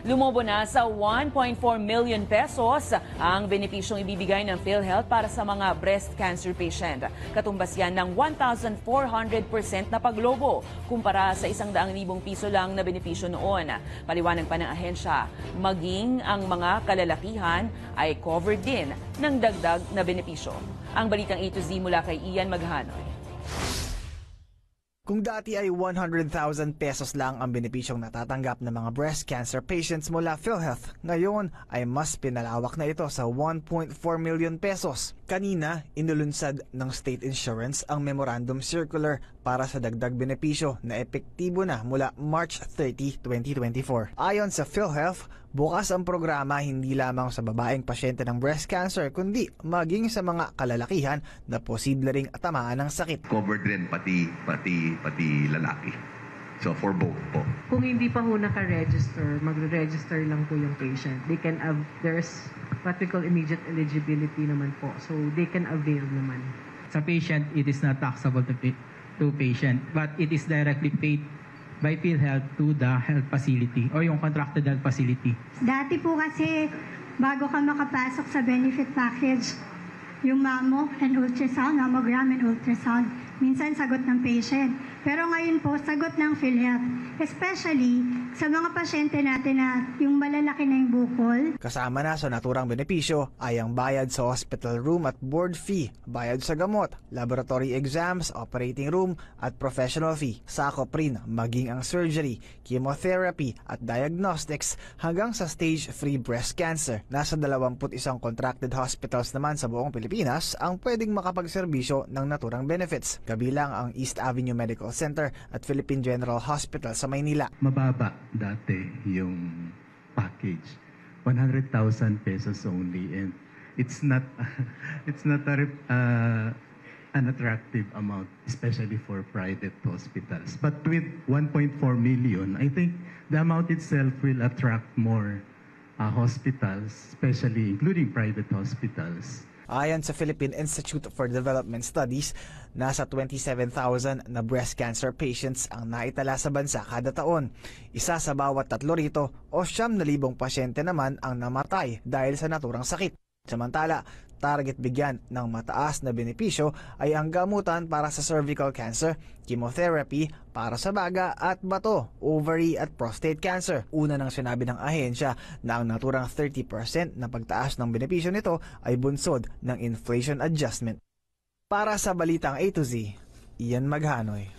Lumobo na sa 1.4 million pesos ang benepisyong ibibigay ng PhilHealth para sa mga breast cancer patient. Katumbas yan ng 1,400% na paglobo kumpara sa 100,000 piso lang na benepisyo noon. Paliwanag pa ng ahensya, maging ang mga kalalakihan ay covered din ng dagdag na benepisyo. Ang balitang A to Z mula kay Ian Maghanoy. Kung dati ay 100,000 pesos lang ang benepisyong natatanggap ng mga breast cancer patients mula PhilHealth, ngayon ay mas pinalawak na ito sa 1.4 million pesos. Kanina, inulunsad ng State Insurance ang Memorandum Circular para sa dagdag benepisyo na epektibo na mula March 30, 2024. Ayon sa PhilHealth, bukas ang programa hindi lamang sa babaeng pasyente ng breast cancer kundi maging sa mga kalalakihan na posible ring tamaan ng sakit. Covered rin pati lalaki. So for both po. Kung hindi pa ho naka-register, magre-register lang po yung patient. They can there's what we call immediate eligibility naman po. So they can avail naman. Sa patient, it is not taxable to patient, but it is directly paid by PhilHealth to the health facility or yung contracted health facility. Dati po kasi bago ka makapasok sa benefit package, yung mammo and ultrasound, mammogram and ultrasound, minsan sagot ng patient. Pero ngayon po, sagot ng PhilHealth. Especially sa mga pasyente natin na yung malalaki na yung bukol. Kasama na sa naturang benepisyo ay ang bayad sa hospital room at board fee, bayad sa gamot, laboratory exams, operating room at professional fee. Sakop rin maging ang surgery, chemotherapy at diagnostics hanggang sa stage 3 breast cancer. Nasa 21 contracted hospitals naman sa buong Pilipinas ang pwedeng makapagserbisyo ng naturang benefits. Kabilang ang East Avenue Medical Center at Philippine General Hospital sa Maynila. Mababa dati yung package, 100,000 pesos only, and it's not an attractive amount, especially for private hospitals. But with 1.4 million, I think the amount itself will attract more hospitals, especially including private hospitals. Ayon sa Philippine Institute for Development Studies, nasa 27,000 na breast cancer patients ang naitala sa bansa kada taon. Isa sa bawat 3 rito o 9,000 pasyente naman ang namatay dahil sa naturang sakit. Samantala, target bigyan ng mataas na benepisyo ay ang gamutan para sa cervical cancer, chemotherapy para sa baga at bato, ovary at prostate cancer. Una nang sinabi ng ahensya na ang naturang 30% na pagtaas ng benepisyo nito ay bunsod ng inflation adjustment. Para sa Balitang A to Z, Ian Maghanoy.